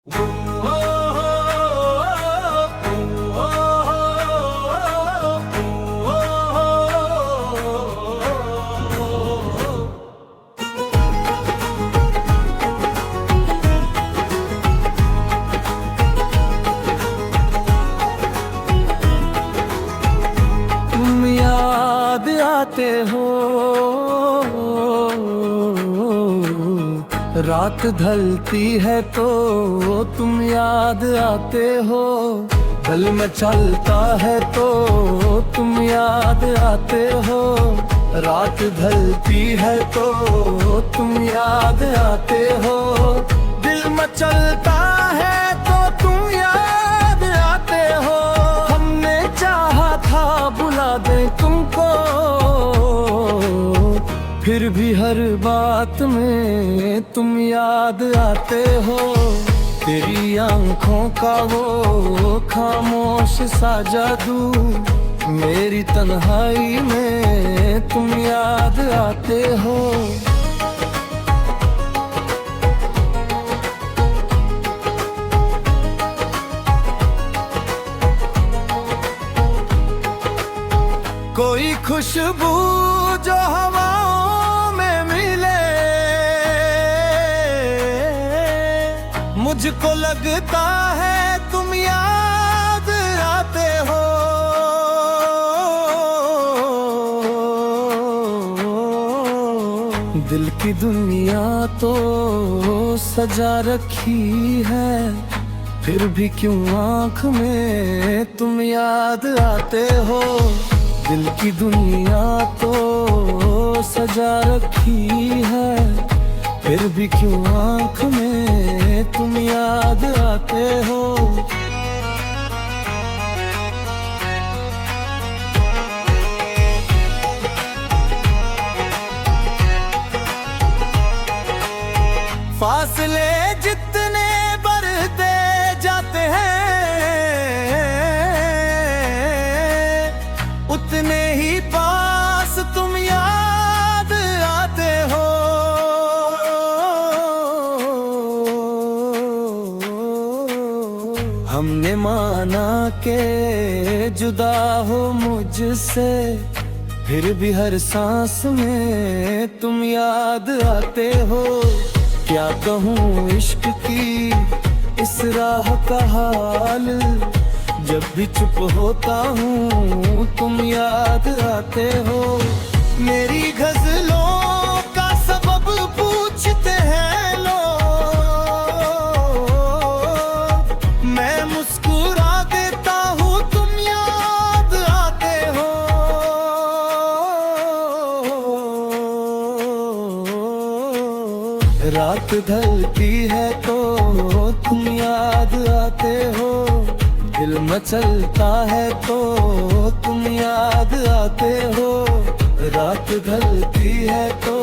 तुम याद आते हो, रात ढलती है तो तुम याद आते हो। दिल में चलता है तो तुम याद आते हो। रात ढलती है तो तुम याद आते हो। दिल में चलता है तो तुम याद आते हो। हमने चाहा था बुला दे तुमको, फिर भी हर बात में तुम याद आते हो। तेरी आंखों का वो खामोश सा जादू, मेरी तन्हाई में तुम याद आते हो। कोई खुशबू जो हवाओं में मिले, मुझको लगता है तुम याद आते हो। दिल की दुनिया तो सजा रखी है, फिर भी क्यों आँख में तुम याद आते हो। दिल की दुनिया तो सजा रखी है, फिर भी क्यों आँख में तुम याद आते हो। फासले जितने बढ़ते जाते हैं, उतने ही पास तुम याद आते हो। हमने माना के जुदा हो मुझसे, फिर भी हर सांस में तुम याद आते हो। क्या कहूँ इश्क की इस राह का हाल, जब भी चुप होता हूँ तुम याद आते हो। मेरी गजलों का सबब पूछते हैं लोग, मैं मुस्कुरा देता हूँ तुम याद आते हो। रात ढलती है तो तुम याद आते हो। दिल मचलता है तो तुम याद आते हो। रात ढलती है तो